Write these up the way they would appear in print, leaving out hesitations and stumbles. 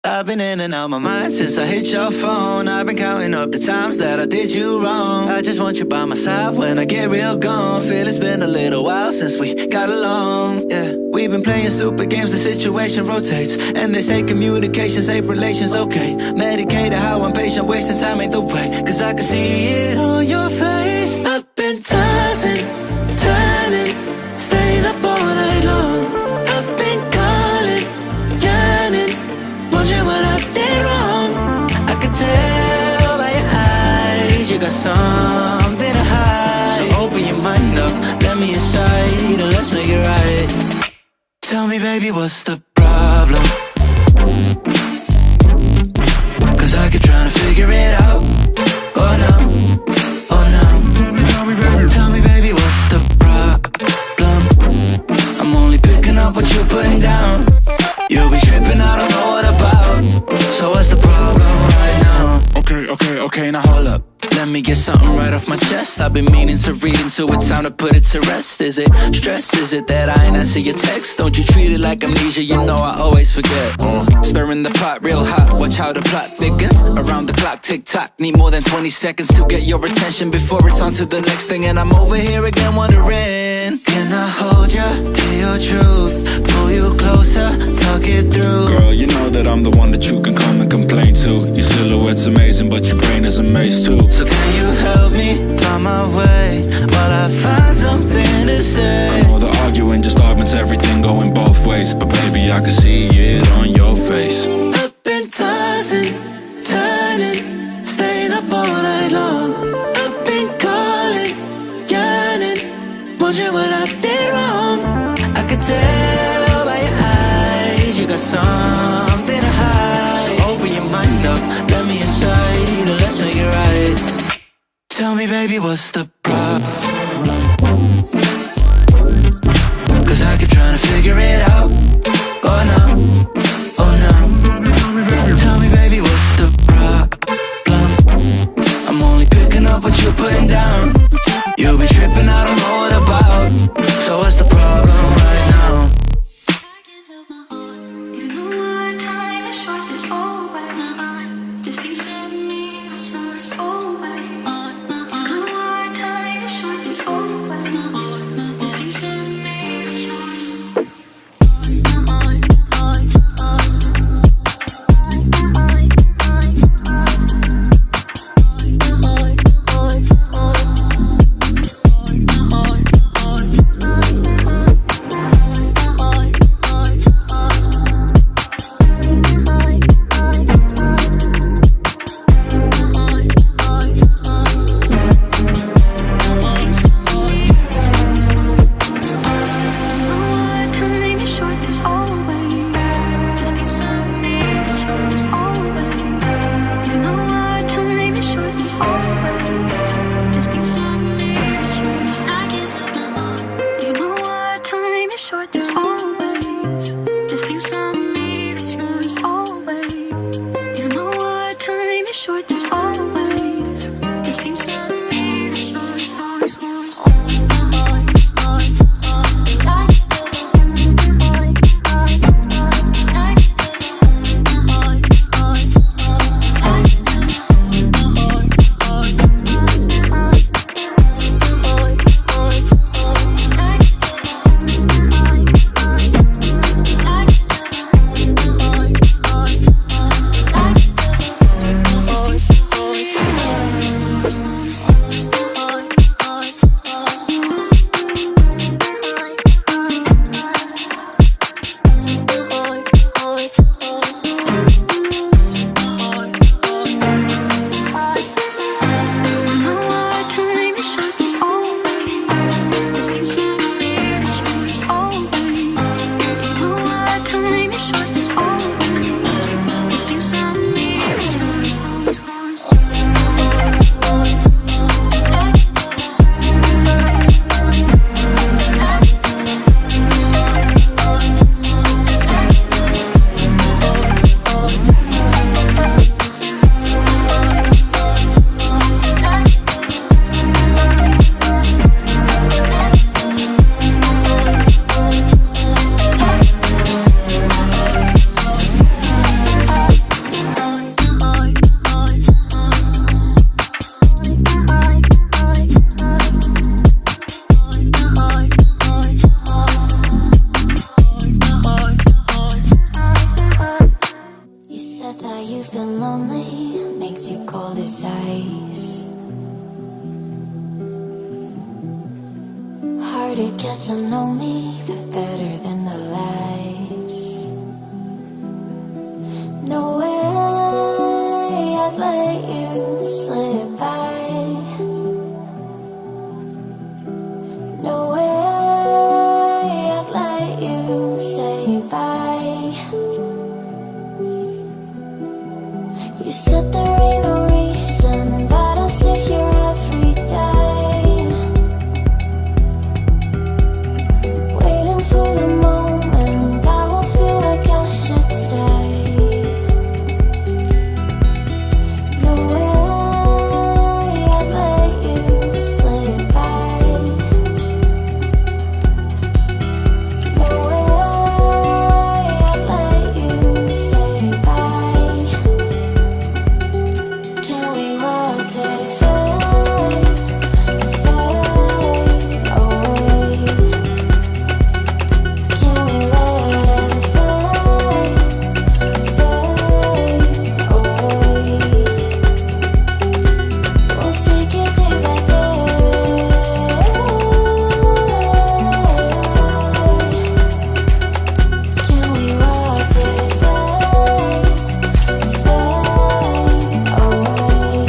I've been in and out my mind since I hit your phone. I've been counting up the times that I did you wrong. I just want you by my side when I get real gone. Feel it's been a little while since we got along, yeah. We've been playing stupid games, the situation rotates. And they say communication, safe relations, okay. Medicated how I'm patient, wasting time ain't the way. Cause I can see it on your face. I've been tossing, turning, staying up all night long. I've been calling, yearning, wondering what I did wrong. I could tell by your eyes you got something to hide. So open your mind up, let me inside, and let's make it right. Tell me, baby, what's the problem? Cause I keep trying to figure it out. Oh no, oh no. Tell me, baby, what's the problem? I'm only picking up what you're putting down. You'll be tripping, I don't know what about. So what's the problem right now? Okay, now hold up. Let me get something right off my chest. I've been meaning to read into it, time to put it to rest. Is it stress? Is it that I ain't answer your text? Don't you treat it like amnesia, you know I always forget. Stirring the pot real hot, watch how the plot thickens. Around the clock, tick tock, need more than 20 seconds to get your attention before it's on to the next thing. And I'm over here again wondering, can I hold ya, hear your truth, pull you closer, talk it through? Girl, you know that I'm the one that you can come and complain to. Your silhouette's amazing, but your brain is a maze too. So can you help me find my way while I find something to say? I know the arguing just augments everything going both ways, but baby, I can see it on your face. I've been tossing, turning, staying up all night long. I've been calling, yearning, wondering what I did wrong. I can tell by your eyes you got something to hide. So open your mind up, let me inside, and let's make it right. Tell me, baby, what's the problem? Cause I keep trying to figure it out. Oh no, oh no. Tell me, baby, what's the problem? I'm only picking up what you're putting down. You'll be tripping, I don't know what about. So what's the problem right now? I can't help my heart, even though our time is short. There's always this piece of me that's not always on. Even though our time is short, there's always this piece of me that's not on. you've been lonely, makes you cold as ice. Hard to get to know me, but better than the lies. No way I'd let you slip by. No way I'd let you say bye. You said there ain't no reason, but I'll sit here every day, waiting for the moment I won't feel like I should stay. No way I'd let you slip by. No way I'd let you say bye. Can we watch it fade, fade away? Can we let it fade, fade away? We'll take it day by day. Can we watch it fade, fade away?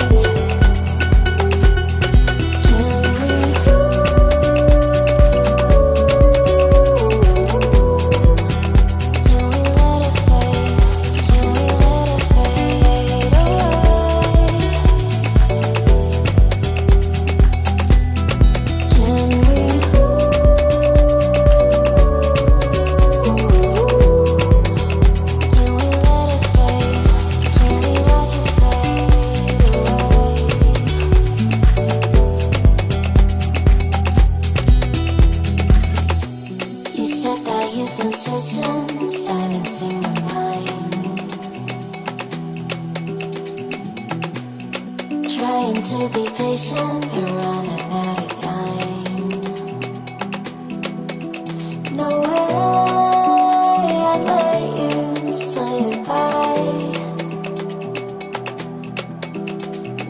You said that you've been searching, silencing your mind, trying to be patient, but running out of time. No way I'd let you slip by.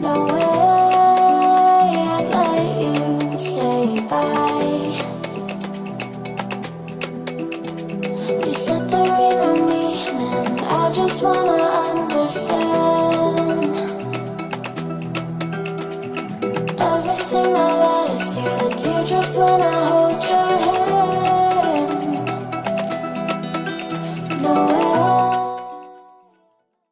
No way I'd let you say bye. You said there ain't no meaning, I just wanna understand everything that led us here, the teardrops